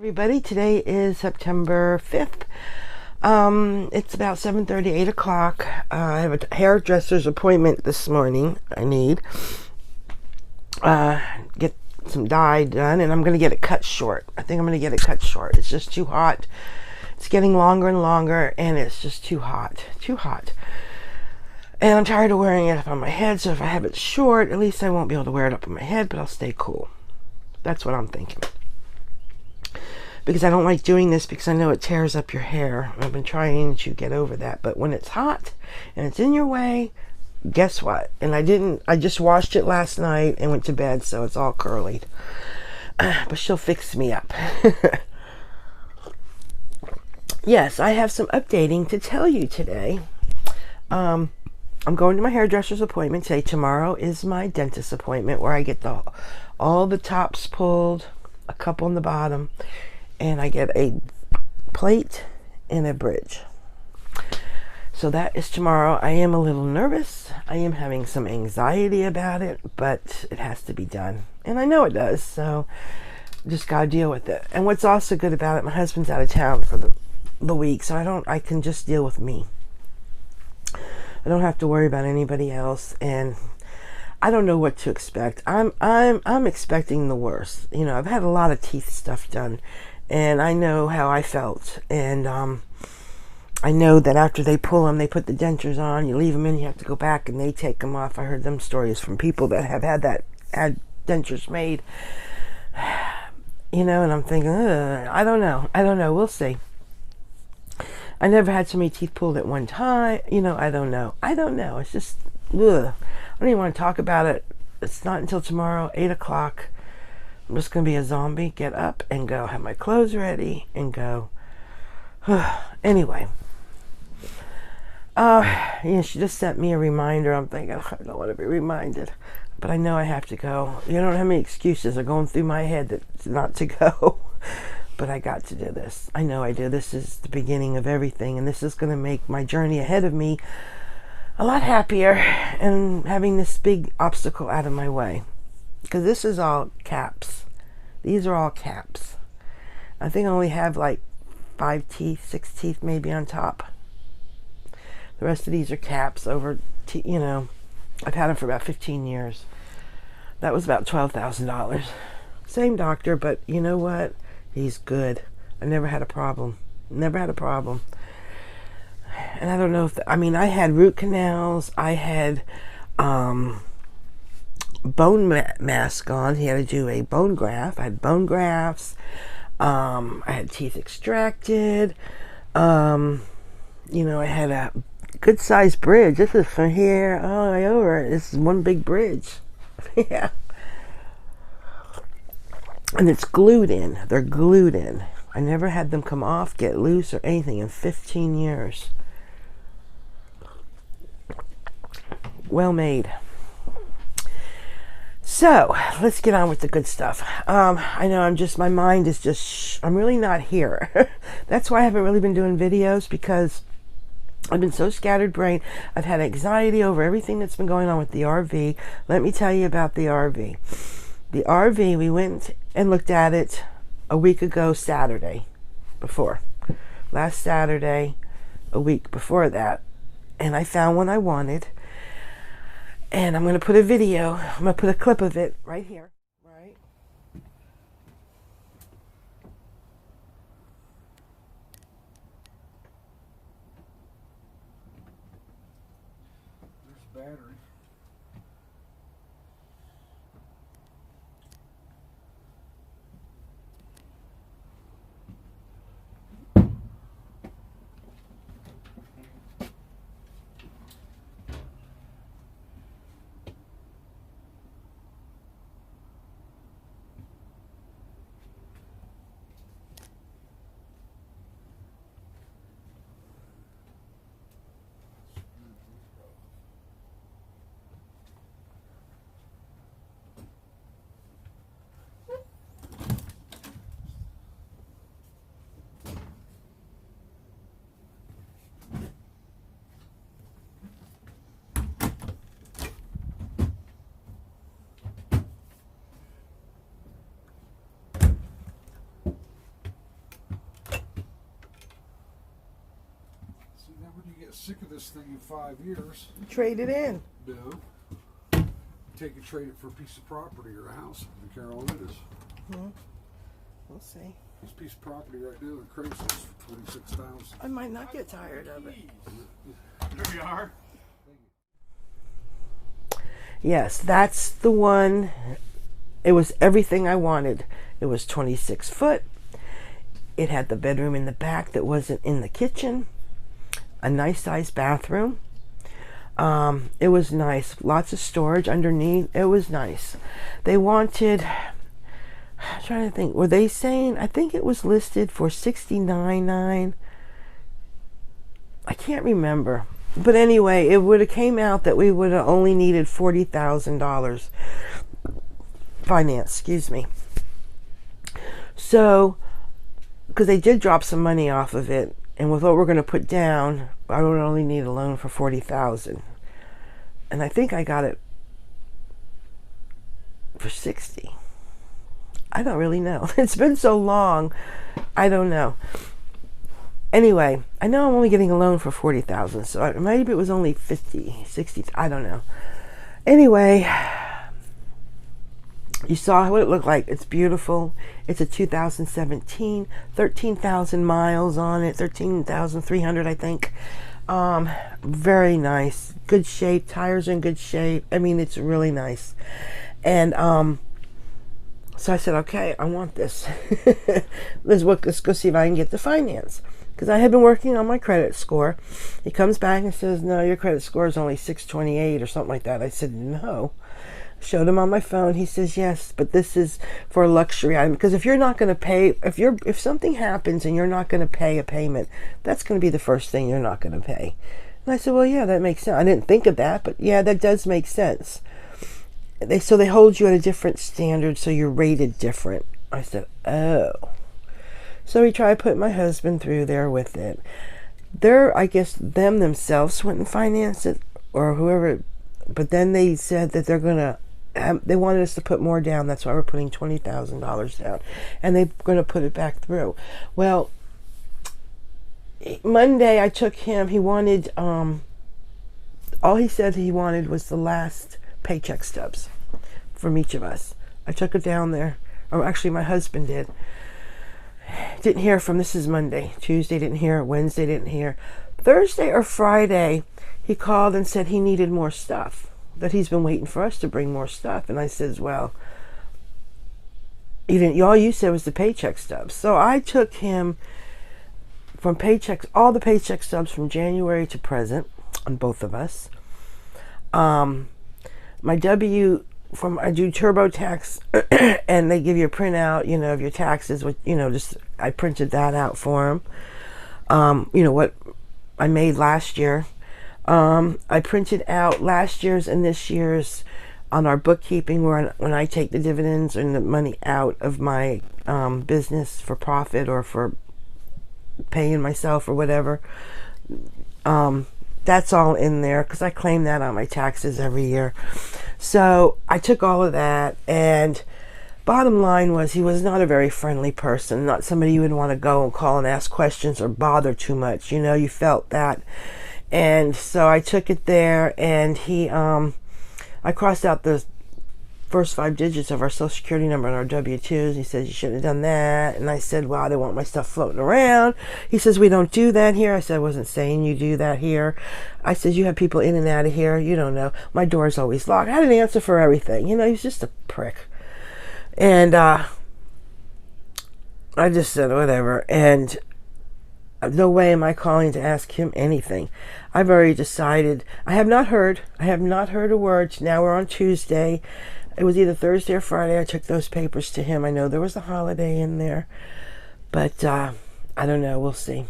Everybody, today is September 5th. It's about 7:30, 8 o'clock. I have a hairdresser's appointment this morning. I need get some dye done, and I'm going to get it cut short. I think I'm going to get it cut short. It's just too hot. It's getting longer and longer, and it's just too hot. Too hot. And I'm tired of wearing it up on my head, so if I have it short, at least I won't be able to wear it up on my head, but I'll stay cool. That's what I'm thinking. Because I don't like doing this because I know it tears up your hair. I've been trying to get over that. But when it's hot and it's in your way, guess what? And I just washed it last night and went to bed, so it's all curlied. But she'll fix me up. Yes, I have some updating to tell you today. I'm going to my hairdresser's appointment today. Tomorrow is my dentist appointment where I get all the tops pulled, a couple on the bottom, and I get a plate and a bridge. So that is tomorrow. I am a little nervous. I am having some anxiety about it, but it has to be done. And I know it does, so just gotta deal with it. And what's also good about it, my husband's out of town for the week, so I can just deal with me. I don't have to worry about anybody else, and I don't know what to expect. I'm expecting the worst. You know, I've had a lot of teeth stuff done, and I know how I felt. And I know that after they pull them, they put the dentures on. You leave them in, you have to go back, and they take them off. I heard them stories from people that have had dentures made. You know, and I'm thinking, I don't know. We'll see. I never had so many teeth pulled at one time. You know, I don't know. It's just, ugh. I don't even want to talk about it. It's not until tomorrow, 8 o'clock. I'm just going to be a zombie, get up and go, have my clothes ready and go. Anyway. She just sent me a reminder. I'm thinking, I don't want to be reminded. But I know I have to go. You don't know how many excuses are going through my head that not to go. But I got to do this. I know I do. This is the beginning of everything. And this is going to make my journey ahead of me a lot happier, and having this big obstacle out of my way. Because this is all caps. These are all caps. I think I only have like 5 teeth, 6 teeth maybe on top. The rest of these are caps over, you know, I've had them for about 15 years. That was about $12,000. Same doctor, but you know what? He's good. I never had a problem. Never had a problem. And I don't know if, I had root canals. I had bone mask on. He had to do a bone graft. I had bone grafts. I had teeth extracted. I had a good sized bridge. This is from here all the way over. This is one big bridge. Yeah. And it's glued in. They're glued in. I never had them come off, get loose, or anything in 15 years. Well made. So, let's get on with the good stuff. I know my mind is just, I'm really not here. That's why I haven't really been doing videos, because I've been so scattered brain. I've had anxiety over everything that's been going on with the RV. Let me tell you about the RV. The RV, we went and looked at it a week ago Saturday before. Last Saturday, a week before that. And I found one I wanted. And I'm going to put I'm going to put a clip of it right here. Right? There's battery. sick of this thing in 5 years. Trade it in. No. Take and trade it for a piece of property or a house. I don't care all it is. We'll see. This piece of property right now in Craigslist for $26,000. I might not get tired of it. Here we are. Yes, that's the one. It was everything I wanted. It was 26 foot. It had the bedroom in the back that wasn't in the kitchen. A nice sized bathroom. It was nice. Lots of storage underneath. It was nice. They wanted, I'm trying to think, were they saying, I think it was listed for $69,900. I can't remember. But anyway, it would have came out that we would have only needed $40,000 finance, excuse me. So, because they did drop some money off of it, and with what we're going to put down, I would only need a loan for $40,000. And I think I got it for $60,000. I don't really know. It's been so long. I don't know. Anyway, I know I'm only getting a loan for $40,000, so maybe it was only $50,000, $60,000. I don't know. Anyway, you saw what it looked like. It's beautiful. It's a 2017, 13,000 miles on it, 13,300, I think. Very nice, good shape. Tires are in good shape. I mean, it's really nice. And so I said, okay, I want this. Let's go see if I can get the finance. Because I had been working on my credit score. He comes back and says, no, your credit score is only 628 or something like that. I said, no. Showed him on my phone. He says, yes, but this is for a luxury item. Because if you're not going to pay, if something happens and you're not going to pay a payment, that's going to be the first thing you're not going to pay. And I said, well, yeah, that makes sense. I didn't think of that, but yeah, that does make sense. So they hold you at a different standard, so you're rated different. I said, oh. So we tried putting my husband through there with it. I guess themselves went and financed it, or whoever, but then they said that they're going to, they wanted us to put more down. That's why we're putting $20,000 down. And they're going to put it back through. Well, Monday I took him, he wanted, all he said he wanted was the last paycheck stubs from each of us. I took it down there, or actually my husband did. Didn't hear from, this is Monday. Tuesday didn't hear, Wednesday didn't hear. Thursday or Friday, he called and said he needed more stuff, that he's been waiting for us to bring more stuff. And I says, well, all you said was the paycheck stubs. So I took him from paychecks, all the paycheck stubs from January to present on both of us. My I do TurboTax, and they give you a printout, of your taxes. I printed that out for him. What I made last year. I printed out last year's and this year's on our bookkeeping, when I take the dividends and the money out of my business for profit or for paying myself or whatever. That's all in there because I claim that on my taxes every year. So I took all of that, and bottom line was he was not a very friendly person, not somebody you would want to go and call and ask questions or bother too much. You felt that. And so I took it there, and I crossed out the first 5 digits of our Social Security number on our W-2s. He says, you shouldn't have done that. And I said, well, I didn't want my stuff floating around. He says, we don't do that here. I said, I wasn't saying you do that here. I said, you have people in and out of here. You don't know. My door's always locked. I had an answer for everything. He's just a prick. And I just said, whatever. And no way am I calling to ask him anything. I've already decided. I have not heard a word. Now we're on Tuesday. It was either Thursday or Friday I took those papers to him. I know there was a holiday in there, but I don't know. We'll see.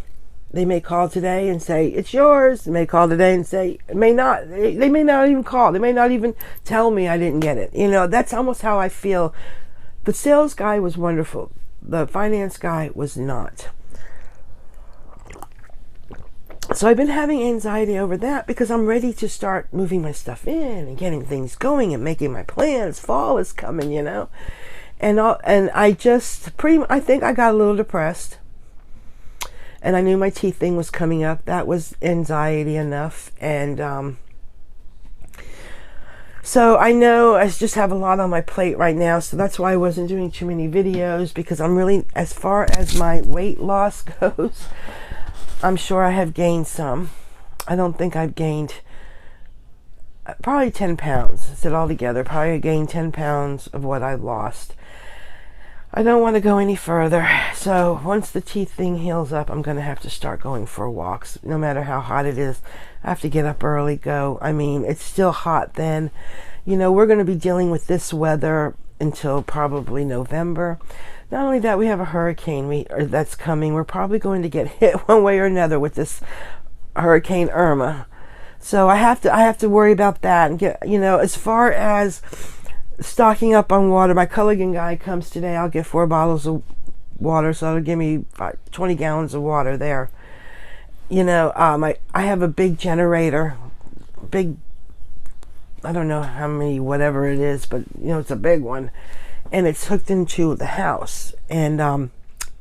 They may call today and say, it's yours. They may call today and say, it may not. They may not even call. They may not even tell me I didn't get it. That's almost how I feel. The sales guy was wonderful. The finance guy was not. So I've been having anxiety over that because I'm ready to start moving my stuff in and getting things going and making my plans. Fall is coming, and I just I think I got a little depressed. and I knew my teeth thing was coming up. That was anxiety enough. And so I know I just have a lot on my plate right now, so that's why I wasn't doing too many videos, because I'm really, as far as my weight loss goes, I'm sure I have gained some. I don't think I've gained probably 10 pounds. I said all together, probably gained 10 pounds of what I lost. I don't want to go any further. So once the teeth thing heals up, I'm going to have to start going for walks. No matter how hot it is, I have to get up early, go. I mean, it's still hot then. You know, we're going to be dealing with this weather until probably November. Not only that, we have a hurricane that's coming. We're probably going to get hit one way or another with this Hurricane Irma. So I have to worry about that and get, you know, as far as stocking up on water. My Culligan guy comes today. I'll get 4 bottles of water, so it'll give me 20 gallons of water there. You know, I have a big generator, I don't know how many, whatever it is, but you know, it's a big one, and it's hooked into the house. And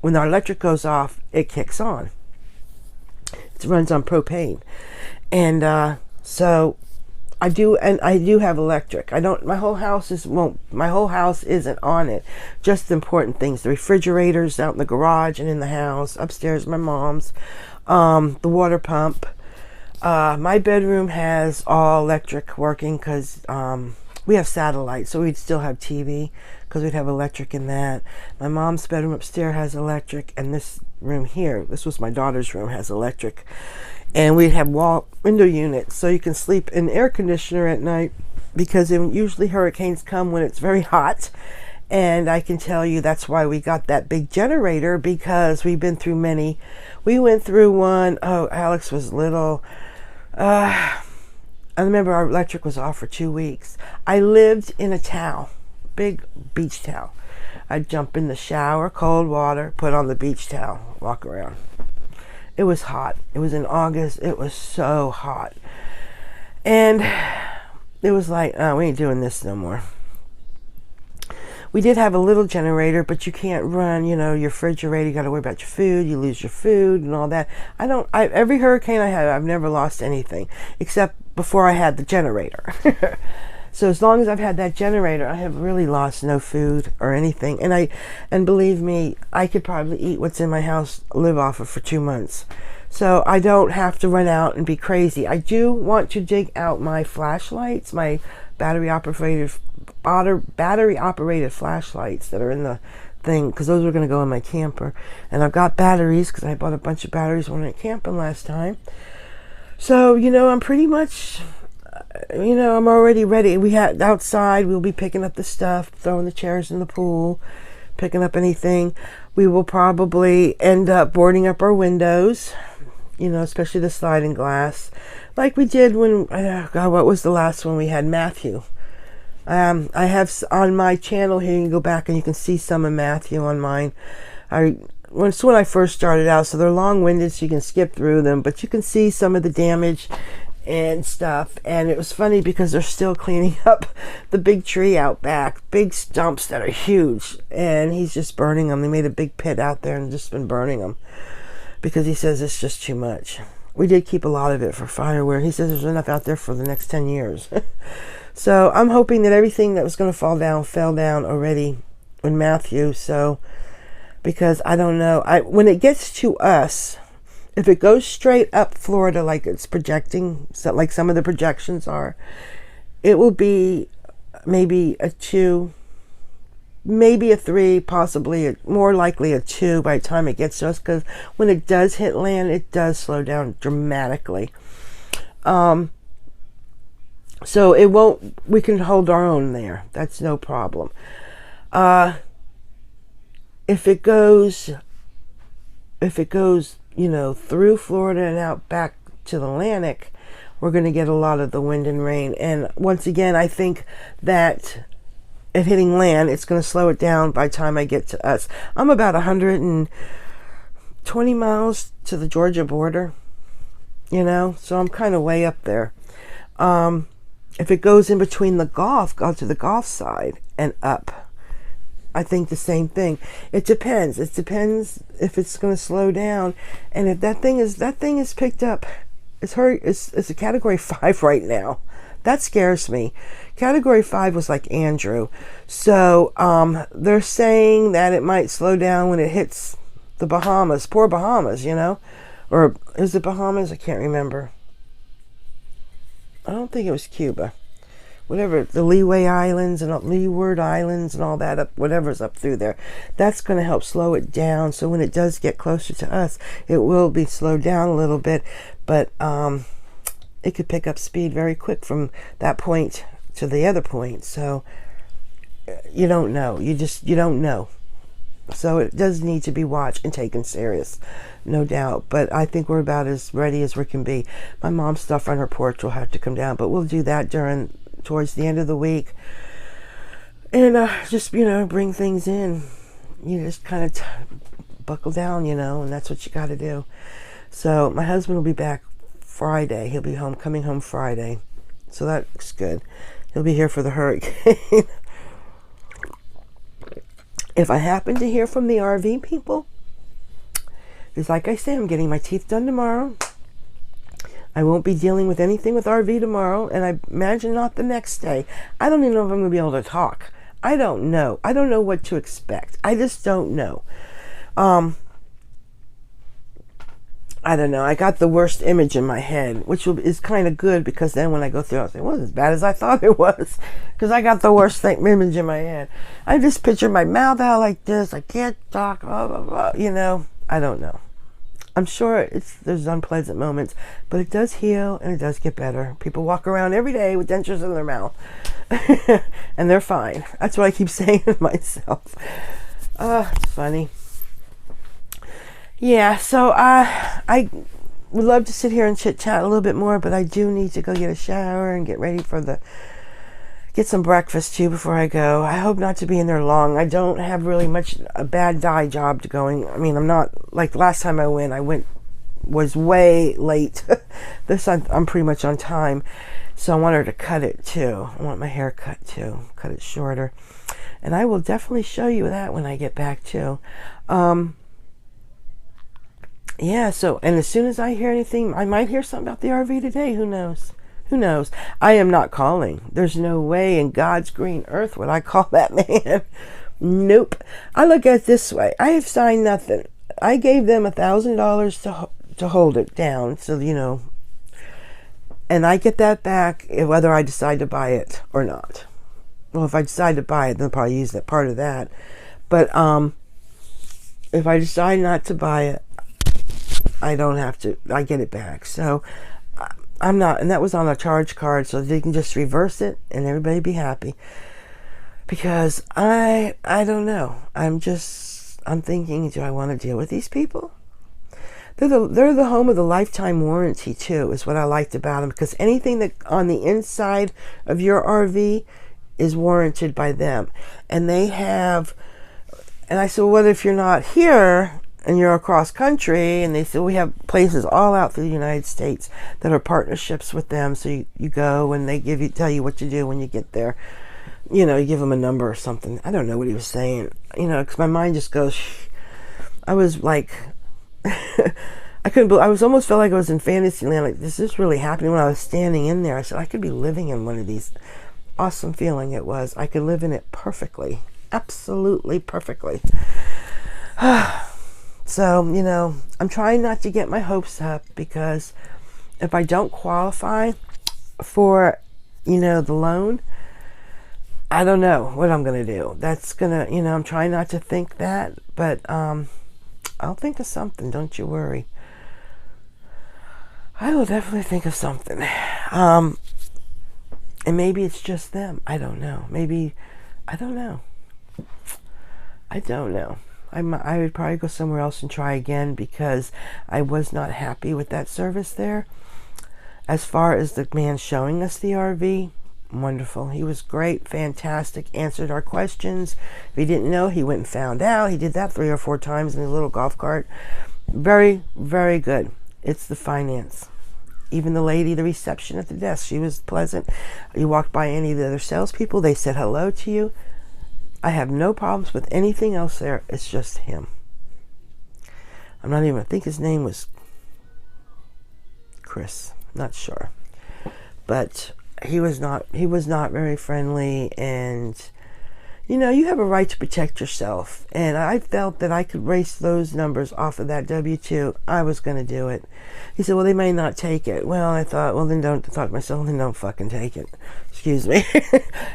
when our electric goes off, it kicks on. It runs on propane, and so I do have electric. My whole house isn't on it. Just the important things. The refrigerators out in the garage and in the house. Upstairs, my mom's. The water pump. My bedroom has all electric working because we have satellite, so we'd still have TV because we'd have electric in that. My mom's bedroom upstairs has electric, and this room here, this was my daughter's room, has electric. And we'd have window units, so you can sleep in air conditioner at night, because usually hurricanes come when it's very hot. And I can tell you that's why we got that big generator, because we've been through many. We went through one, Alex was little. I remember our electric was off for 2 weeks. I lived in a towel, big beach towel. I'd jump in the shower, cold water, put on the beach towel, walk around. It was hot. It was in August. It was so hot. And it was like, we ain't doing this no more. We did have a little generator, but you can't run, you know, your refrigerator. You got to worry about your food. You lose your food and all that. Every hurricane I had, I've never lost anything, except before I had the generator. So as long as I've had that generator, I have really lost no food or anything. And believe me, I could probably eat what's in my house, live off of for 2 months. So I don't have to run out and be crazy. I do want to dig out my flashlights, my battery operated flashlights that are in the thing, because those are going to go in my camper. And I've got batteries because I bought a bunch of batteries when I went camping last time. So, you know, I'm pretty much, you know, I'm already ready. We had outside, we'll be picking up the stuff, throwing the chairs in the pool, picking up anything. We will probably end up boarding up our windows, you know, especially the sliding glass, like we did when, God, what was the last one we had? Matthew. I have on my channel here, you can go back and you can see some of Matthew on mine. It's when I first started out, so they're long-winded, so you can skip through them, but you can see some of the damage and stuff. And it was funny because they're still cleaning up the big tree out back, big stumps that are huge, and he's just burning them. They made a big pit out there and just been burning them because he says it's just too much. We did keep a lot of it for firewood. He says there's enough out there for the next 10 years. So I'm hoping that everything that was going to fall down fell down already in Matthew. So, because I don't know, when it gets to us, if it goes straight up Florida like it's projecting, so like some of the projections are, it will be maybe a 2, maybe a 3, possibly more likely a 2 by the time it gets to us, because when it does hit land, it does slow down dramatically. So it won't, we can hold our own there. That's no problem. If it goes, you know, through Florida and out back to the Atlantic, we're going to get a lot of the wind and rain. And once again, I think that at hitting land, it's going to slow it down by the time I get to us. I'm about 120 miles to the Georgia border, you know, so I'm kind of way up there. If it goes in between the Gulf, go to the Gulf side and up, I think the same thing. It depends. It depends if it's going to slow down, and if that thing is picked up. It's a category 5 right now. That scares me. Category 5 was like Andrew. So they're saying that it might slow down when it hits the Bahamas. Poor Bahamas, you know? Or is it Bahamas? I can't remember. I don't think it was Cuba. Whatever, the Leeward Islands and all that, whatever's up through there. That's going to help slow it down. So when it does get closer to us, it will be slowed down a little bit. But it could pick up speed very quick from that point to the other point. So you don't know. You don't know. So it does need to be watched and taken serious, no doubt. But I think we're about as ready as we can be. My mom's stuff on her porch will have to come down, but we'll do that towards the end of the week. And just, bring things in. You just kind of buckle down, and that's what you got to do. So my husband will be back Friday. He'll be coming home Friday. So that's good. He'll be here for the hurricane. If I happen to hear from the RV people, because like I say, I'm getting my teeth done tomorrow. I won't be dealing with anything with RV tomorrow, and I imagine not the next day. I don't even know if I'm going to be able to talk. I don't know. I don't know what to expect. I just don't know. I don't know. I got the worst image in my head, which is kind of good, because then when I go through, I'll say, well, it wasn't as bad as I thought it was, because I got the worst image in my head. I just picture my mouth out like this. I can't talk, blah, blah, blah. I don't know. I'm sure there's unpleasant moments, but it does heal and it does get better. People walk around every day with dentures in their mouth, and they're fine. That's what I keep saying to myself. It's funny. Yeah, so I would love to sit here and chit chat a little bit more, but I do need to go get a shower and get ready get some breakfast too before I go. I hope not to be in there long. I don't have really a bad dye job going. I mean, I'm not, like last time I was way late. This I'm pretty much on time. So I want her to cut it too. I want my hair cut too, cut it shorter. And I will definitely show you that when I get back too. Yeah, so, and as soon as I hear anything, I might hear something about the RV today. Who knows? Who knows? I am not calling. There's no way in God's green earth would I call that man. Nope. I look at it this way. I have signed nothing. I gave them $1,000 to hold it down, so, and I get that back whether I decide to buy it or not. Well, if I decide to buy it, then I'll probably use that part of that. But if I decide not to buy it, I don't have to. I get it back. So I'm not, and that was on a charge card, so they can just reverse it and everybody be happy. Because I don't know. I'm thinking, do I want to deal with these people? They're the home of the lifetime warranty too, is what I liked about them, because anything that on the inside of your RV is warranted by them. And they have, and I said, well, what if you're not here and you're across country? And they said, we have places all out through the United States that are partnerships with them. So you go and they tell you what to do when you get there. You give them a number or something. I don't know what he was saying, because my mind just goes, I was like, I couldn't believe, almost felt like I was in Fantasyland. Like, is this really happening? When I was standing in there, I said, I could be living in one of these. Awesome feeling it was. I could live in it perfectly. Absolutely perfectly. So, I'm trying not to get my hopes up, because if I don't qualify for, the loan, I don't know what I'm going to do. That's going to, I'm trying not to think that, but I'll think of something. Don't you worry. I will definitely think of something. And maybe it's just them. I don't know. Maybe, I don't know. I don't know. I would probably go somewhere else and try again, because I was not happy with that service there. As far as the man showing us the RV, wonderful. He was great, fantastic, answered our questions. If he didn't know, he went and found out. He did that 3 or 4 times in his little golf cart. Very, very good. It's the finance. Even the lady, the reception at the desk, she was pleasant. You walked by any of the other salespeople, they said hello to you. I have no problems with anything else there. It's just him. I think his name was Chris. Not sure. But he was not very friendly, and you know, you have a right to protect yourself. And I felt that I could race those numbers off of that W-2. I was going to do it. He said, well, they may not take it. Well, I thought, well, then don't fucking take it. Excuse me.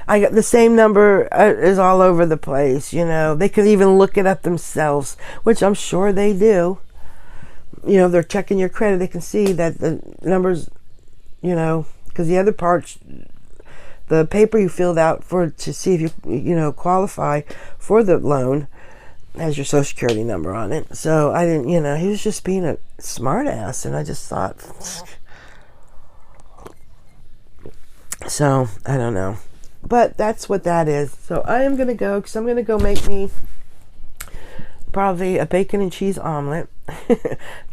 I got the same number is all over the place. You know, they could even look it up themselves, which I'm sure they do. You know, if they're checking your credit, they can see that the numbers, you know, because the other parts, the paper you filled out to see if you qualify for the loan has your social security number on it. So I didn't, he was just being a smart ass, and I just thought, so I don't know. But that's what that is. So I am going to go, because I'm going to go make me probably a bacon and cheese omelet.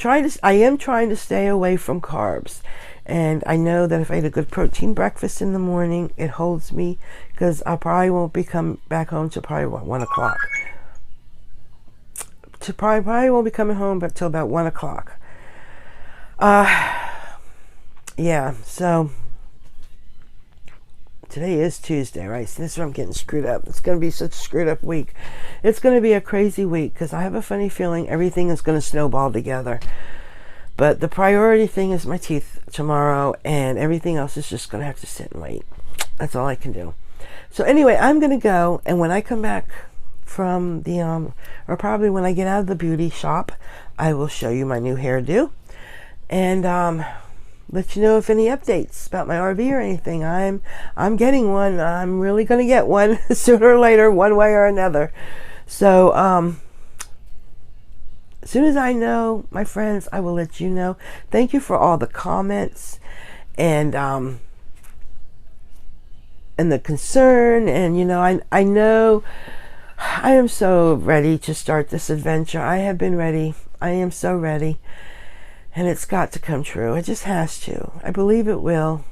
I am trying to stay away from carbs. And I know that if I eat a good protein breakfast in the morning, it holds me, because I probably won't be come back home till probably 1 o'clock. Probably won't be coming home till about 1 o'clock. Yeah, so today is Tuesday, right? So this is where I'm getting screwed up. It's going to be such a screwed up week. It's going to be a crazy week, because I have a funny feeling everything is going to snowball together. But the priority thing is my teeth tomorrow, and everything else is just going to have to sit and wait. That's all I can do. So anyway, I'm going to go, and when I come back from the, or probably when I get out of the beauty shop, I will show you my new hairdo, and let you know if any updates about my RV or anything. I'm getting one. I'm really going to get one sooner or later, one way or another. So, as soon as I know, my friends, I will let you know. Thank you for all the comments and the concern. And, I know I am so ready to start this adventure. I have been ready. I am so ready. And it's got to come true. It just has to. I believe it will.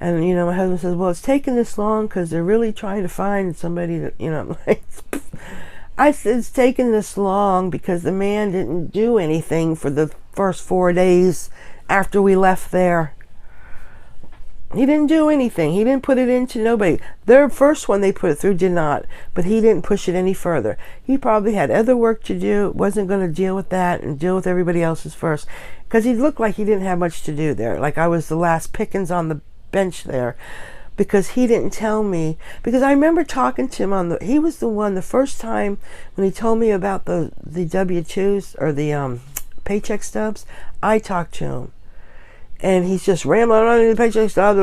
And, my husband says, well, it's taken this long because they're really trying to find somebody that, I'm like... I said it's taken this long because the man didn't do anything for the first 4 days after we left there. He didn't do anything. He didn't put it into nobody. Their first one they put it through did not, but he didn't push it any further. He probably had other work to do, wasn't going to deal with that and deal with everybody else's first, because he looked like he didn't have much to do there. Like I was the last pickings on the bench there. Because he didn't tell me, because I remember talking to him he was the one, the first time when he told me about the W-2s or the paycheck stubs, I talked to him. And he's just rambling on the paycheck stubs,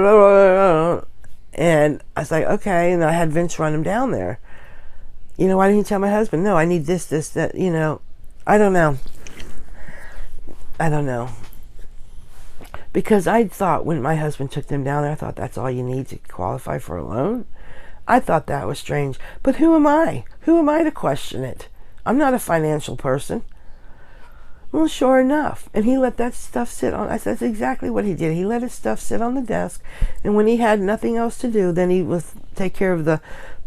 and I was like, okay, and I had Vince run him down there. Why didn't you tell my husband? No, I need this, that, I don't know. Because I thought when my husband took them down there, I thought that's all you need to qualify for a loan. I thought that was strange. But who am I? Who am I to question it? I'm not a financial person. Well, sure enough. And he let that stuff sit on. I said, that's exactly what he did. He let his stuff sit on the desk. And when he had nothing else to do, then he would take care of the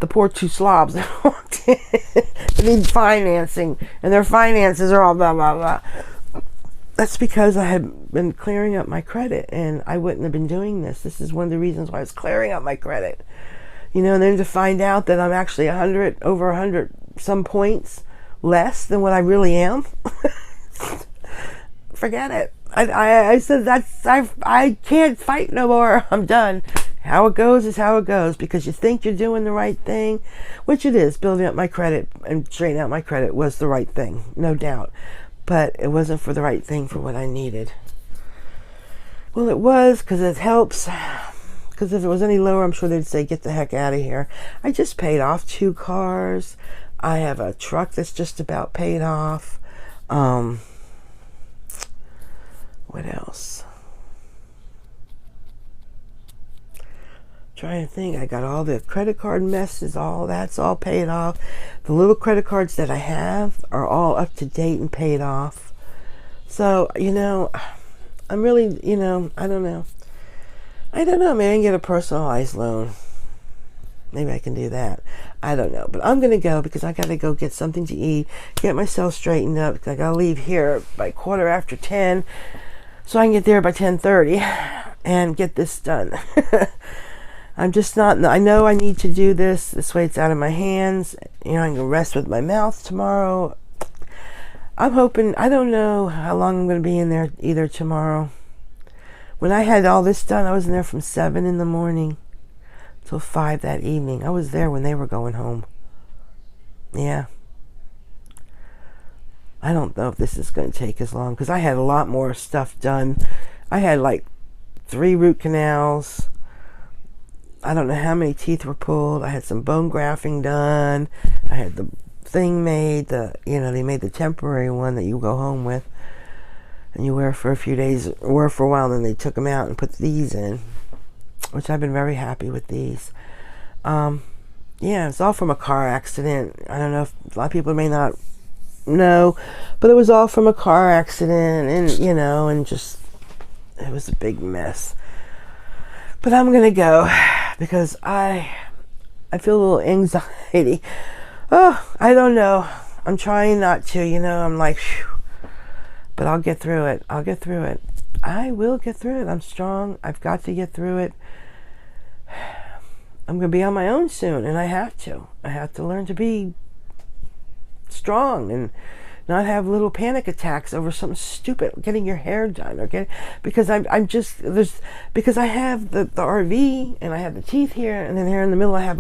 poor two slobs that walked in. They need financing. And their finances are all blah, blah, blah. That's because I had been clearing up my credit, and I wouldn't have been doing this. This is one of the reasons why I was clearing up my credit. And then to find out that I'm actually over 100 some points less than what I really am. Forget it. I said I can't fight no more. I'm done. How it goes is how it goes, because you think you're doing the right thing, which it is. Building up my credit and straightening out my credit was the right thing, no doubt. But it wasn't for the right thing for what I needed. Well, it was, because it helps. Because if it was any lower, I'm sure they'd say, get the heck out of here. I just paid off 2 cars. I have a truck that's just about paid off. What else? Trying to think. I got all the credit card messes, all that's all paid off. The little credit cards that I have are all up to date and paid off. So, I'm really, I don't know. Maybe I can get a personalized loan. Maybe I can do that. I don't know. But I'm going to go because I got to go get something to eat, get myself straightened up. I got to leave here by 10:15 so I can get there by 10:30 and get this done. I'm just not, I know I need to do this. This way it's out of my hands. You know, I can rest with my mouth tomorrow. I'm hoping, I don't know how long I'm going to be in there either tomorrow. When I had all this done, I was in there from 7 in the morning till 5 that evening. I was there when they were going home. Yeah. I don't know if this is going to take as long because I had a lot more stuff done. I had like 3 root canals. I don't know how many teeth were pulled. I had some bone grafting done. I had the thing made, they made the temporary one that you go home with and you wear for a few days, wear for a while, and then they took them out and put these in, which I've been very happy with these. Yeah, it's all from a car accident. I don't know if a lot of people may not know, but it was all from a car accident, and and just, it was a big mess. But I'm gonna go because I feel a little anxiety. Oh, I don't know. I'm trying not to, I'm like, phew. But I'll get through it. I will get through it. I'm strong. I've got to get through it. I'm going to be on my own soon, and I have to. I have to learn to be strong and not have little panic attacks over something stupid, getting your hair done, because because I have the RV and I have the teeth here, and then here in the middle I have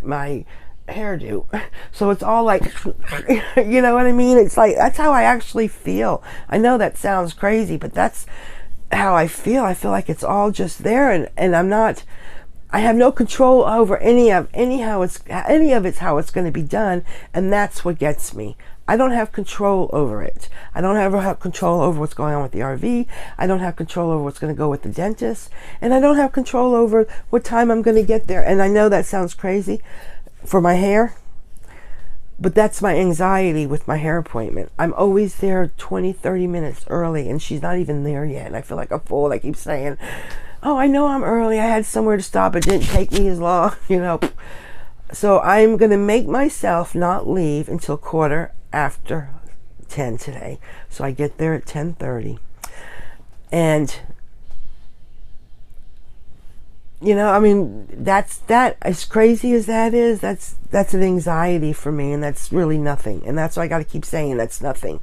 my hairdo, so it's all like, you know what I mean? It's like, that's how I actually feel. I know that sounds crazy, but that's how I feel. I feel like it's all just there, and I have no control over any of it's how it's going to be done, and that's what gets me. I don't have control over it. I don't have control over what's going on with the RV. I don't have control over what's going to go with the dentist, and I don't have control over what time I'm going to get there. And I know that sounds crazy for my hair, but that's my anxiety with my hair appointment. I'm always there 20-30 minutes early, and she's not even there yet, and I feel like a fool. I keep saying, oh, I know I'm early, I had somewhere to stop, it didn't take me as long, So I'm going to make myself not leave until 10:15 today, so I get there at 10:30. And that, as crazy as that is, that's an anxiety for me, and that's really nothing. And that's why I got to keep saying that's nothing.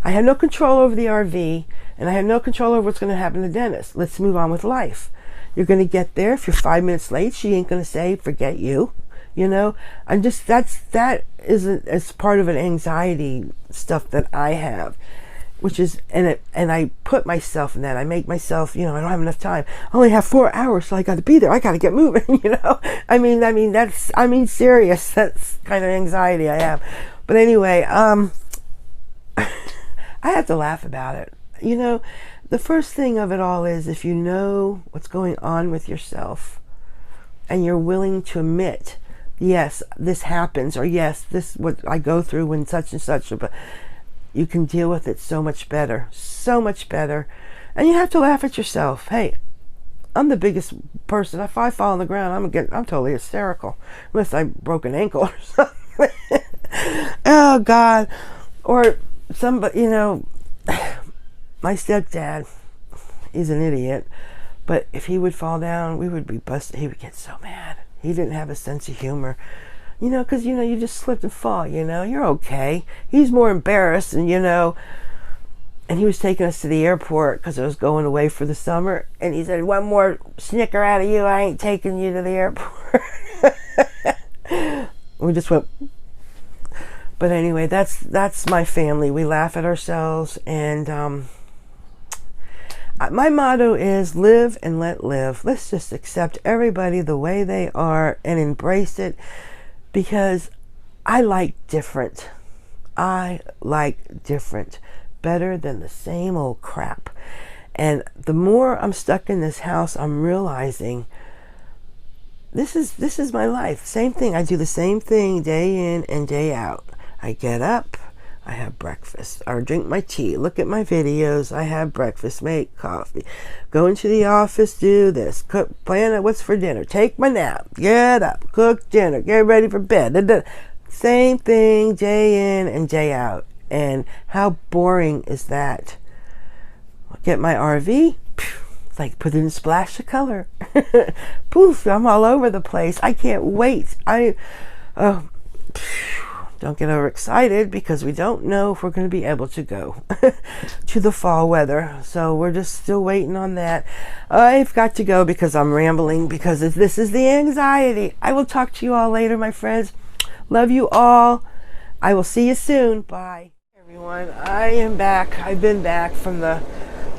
I have no control over the RV, and I have no control over what's going to happen to the dentist. Let's move on with life. You're going to get there. If you're 5 minutes late, she ain't going to say, forget you. I'm just, that is part of an anxiety stuff that I have, which is, and I put myself in that. I make myself, I don't have enough time. I only have 4 hours, so I got to be there. I got to get moving, serious. That's kind of anxiety I have. But anyway, I have to laugh about it. The first thing of it all is, if you know what's going on with yourself and you're willing to admit, yes, this happens, or yes, this is what I go through when such and such, but you can deal with it so much better. And you have to laugh at yourself. Hey, I'm the biggest person. If I fall on the ground, I'm totally hysterical, unless I broke an ankle or something. Oh God. Or somebody, my stepdad, he's an idiot, but if he would fall down, we would be busted. He would get so mad. He didn't have a sense of humor, because, you just slip and fall, you're okay. He's more embarrassed, and, and he was taking us to the airport because I was going away for the summer, and he said, one more snicker out of you, I ain't taking you to the airport. We just went. But anyway, that's my family. We laugh at ourselves, and my motto is live and let live. Let's just accept everybody the way they are and embrace it, because I like different. Better than the same old crap. And the more I'm stuck in this house, I'm realizing this is my life. Same thing. I do the same thing day in and day out. I get up, I have breakfast, or drink my tea, look at my videos. I have breakfast, make coffee, go into the office, do this, cook, plan what's for dinner, take my nap, get up, cook dinner, get ready for bed. Same thing day in and day out. And how boring is that? Get my RV, it's like put in a splash of color. Poof, I'm all over the place. I can't wait. Don't get overexcited because we don't know if we're going to be able to go to the fall weather. So we're just still waiting on that. I've got to go because I'm rambling, because this is the anxiety. I will talk to you all later, my friends. Love you all. I will see you soon. Bye. Everyone, I am back. I've been back from the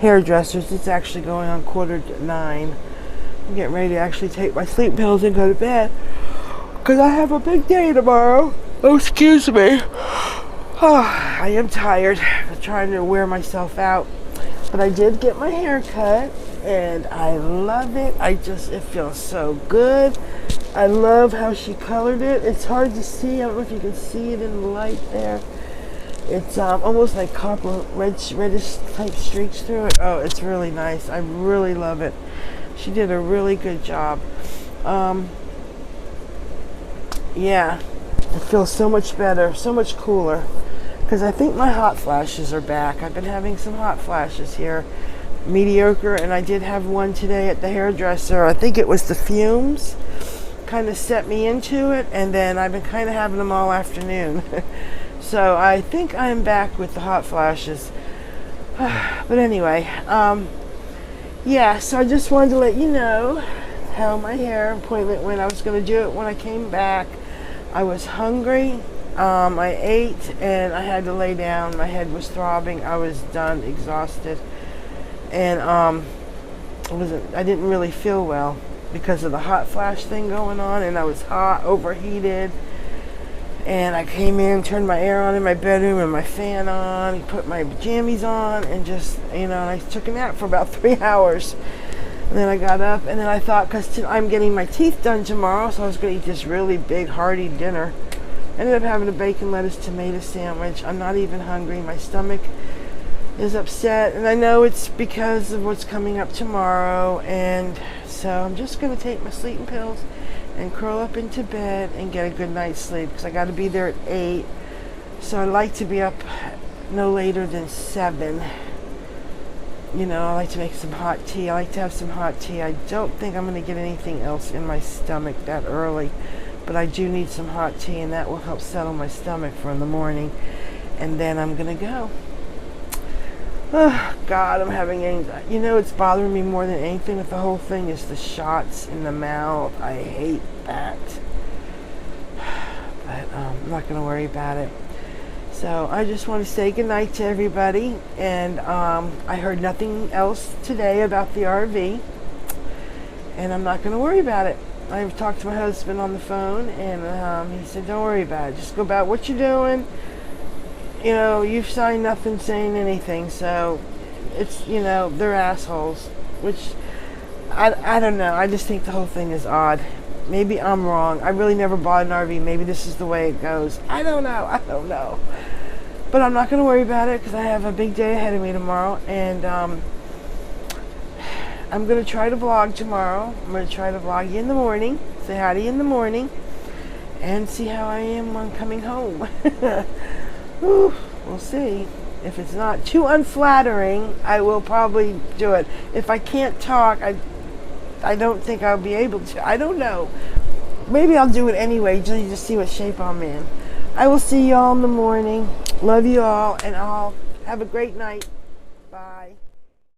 hairdressers. It's actually going on 8:45. I'm getting ready to actually take my sleep pills and go to bed because I have a big day tomorrow. Oh, excuse me. Oh, I am tired. I'm trying to wear myself out. But I did get my hair cut, and I love it. It feels so good. I love how she colored it. It's hard to see. I don't know if you can see it in the light there. It's almost like copper, reddish type streaks through it. Oh, it's really nice. I really love it. She did a really good job. Yeah. It feels so much better, so much cooler, because I think my hot flashes are back. I've been having some hot flashes here, mediocre, and I did have one today at the hairdresser. I think it was the fumes kind of set me into it, and then I've been kind of having them all afternoon. So I think I'm back with the hot flashes. But anyway, yeah, so I just wanted to let you know how my hair appointment went. I was going to do it when I came back. I was hungry, I ate, and I had to lay down. My head was throbbing. I was done, exhausted, and I didn't really feel well because of the hot flash thing going on, and I was hot, overheated, and I came in, turned my air on in my bedroom and my fan on, put my jammies on, and just, and I took a nap for about 3 hours. And then I got up, and then I thought, because I'm getting my teeth done tomorrow, so I was going to eat this really big, hearty dinner. Ended up having a bacon, lettuce, tomato sandwich. I'm not even hungry. My stomach is upset, and I know it's because of what's coming up tomorrow. And so I'm just going to take my sleeping pills and curl up into bed and get a good night's sleep, because I got to be there at 8. So I like to be up no later than 7. I like to make some hot tea. I like to have some hot tea. I don't think I'm going to get anything else in my stomach that early, but I do need some hot tea, and that will help settle my stomach for in the morning. And then I'm going to go. Oh, God, I'm having anxiety. It's bothering me more than anything with the whole thing is the shots in the mouth. I hate that. But I'm not going to worry about it. So I just want to say goodnight to everybody, and I heard nothing else today about the RV, and I'm not going to worry about it. I've talked to my husband on the phone, and he said, don't worry about it. Just go about what you're doing. You've signed nothing saying anything, so it's, they're assholes, which I don't know. I just think the whole thing is odd. Maybe I'm wrong. I really never bought an RV. Maybe this is the way it goes. I don't know. But I'm not going to worry about it because I have a big day ahead of me tomorrow. And I'm going to try to vlog tomorrow. I'm going to try to vlog you in the morning. Say hi to you in the morning. And see how I am when coming home. We'll see. If it's not too unflattering, I will probably do it. If I can't talk, I don't think I'll be able to. I don't know. Maybe I'll do it anyway just to see what shape I'm in. I will see you all in the morning. Love you all, and I'll have a great night. Bye.